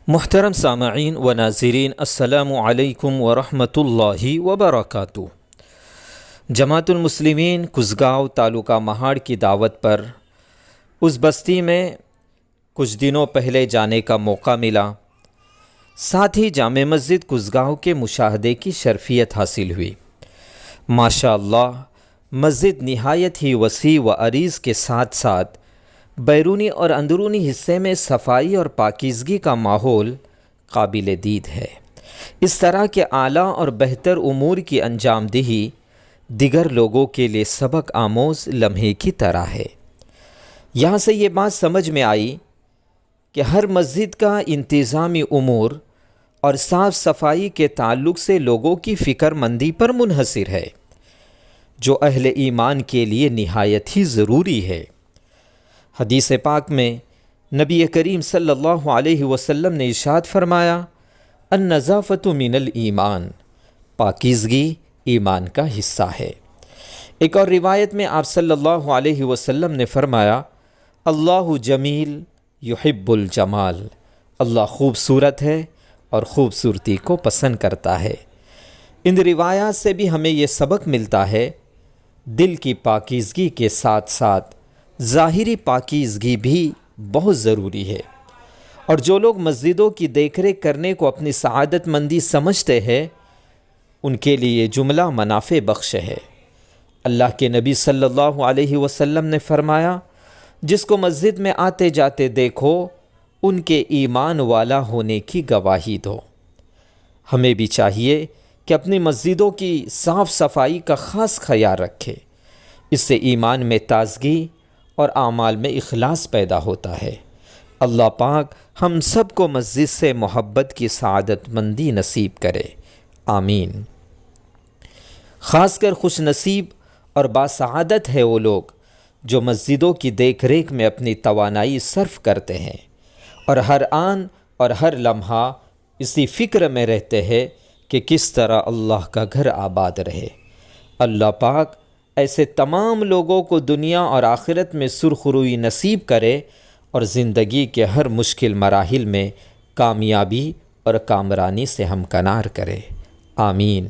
محترم سامعین و ناظرین، السلام علیکم ورحمۃ اللہ وبرکاتہ۔ جماعت المسلمین کسگاؤں تعلقہ مہاڑ کی دعوت پر اس بستی میں کچھ دنوں پہلے جانے کا موقع ملا، ساتھ ہی جامع مسجد کسگاؤں کے مشاہدے کی شرفیت حاصل ہوئی۔ ماشاء اللہ، مسجد نہایت ہی وسیع و عریض کے ساتھ ساتھ بیرونی اور اندرونی حصے میں صفائی اور پاکیزگی کا ماحول قابل دید ہے۔ اس طرح کے اعلیٰ اور بہتر امور کی انجام دہی دیگر لوگوں کے لیے سبق آموز لمحے کی طرح ہے۔ یہاں سے یہ بات سمجھ میں آئی کہ ہر مسجد کا انتظامی امور اور صاف صفائی کے تعلق سے لوگوں کی فکر مندی پر منحصر ہے، جو اہل ایمان کے لیے نہایت ہی ضروری ہے۔ حدیث پاک میں نبی کریم صلی اللہ علیہ وسلم نے ارشاد فرمایا، النظافۃ من الایمان، پاکیزگی ایمان کا حصہ ہے۔ ایک اور روایت میں آپ صلی اللہ علیہ وسلم نے فرمایا، اللہ جمیل یحب الجمال، اللہ خوبصورت ہے اور خوبصورتی کو پسند کرتا ہے۔ ان روایات سے بھی ہمیں یہ سبق ملتا ہے، دل کی پاکیزگی کے ساتھ ساتھ ظاہری پاکیزگی بھی بہت ضروری ہے، اور جو لوگ مسجدوں کی دیکھ ریکھ کرنے کو اپنی سعادت مندی سمجھتے ہیں، ان کے لیے جملہ منافع بخش ہے۔ اللہ کے نبی صلی اللہ علیہ وسلم نے فرمایا، جس کو مسجد میں آتے جاتے دیکھو، ان کے ایمان والا ہونے کی گواہی دو۔ ہمیں بھی چاہیے کہ اپنی مسجدوں کی صاف صفائی کا خاص خیال رکھے، اس سے ایمان میں تازگی اور اعمال میں اخلاص پیدا ہوتا ہے۔ اللہ پاک ہم سب کو مسجد سے محبت کی سعادت مندی نصیب کرے، آمین۔ خاص کر خوش نصیب اور باسعادت ہے وہ لوگ جو مسجدوں کی دیکھ ریکھ میں اپنی توانائی صرف کرتے ہیں اور ہر آن اور ہر لمحہ اسی فکر میں رہتے ہیں کہ کس طرح اللہ کا گھر آباد رہے۔ اللہ پاک ایسے تمام لوگوں کو دنیا اور آخرت میں سرخروئی نصیب کرے اور زندگی کے ہر مشکل مراحل میں کامیابی اور کامرانی سے ہمکنار کرے، آمین۔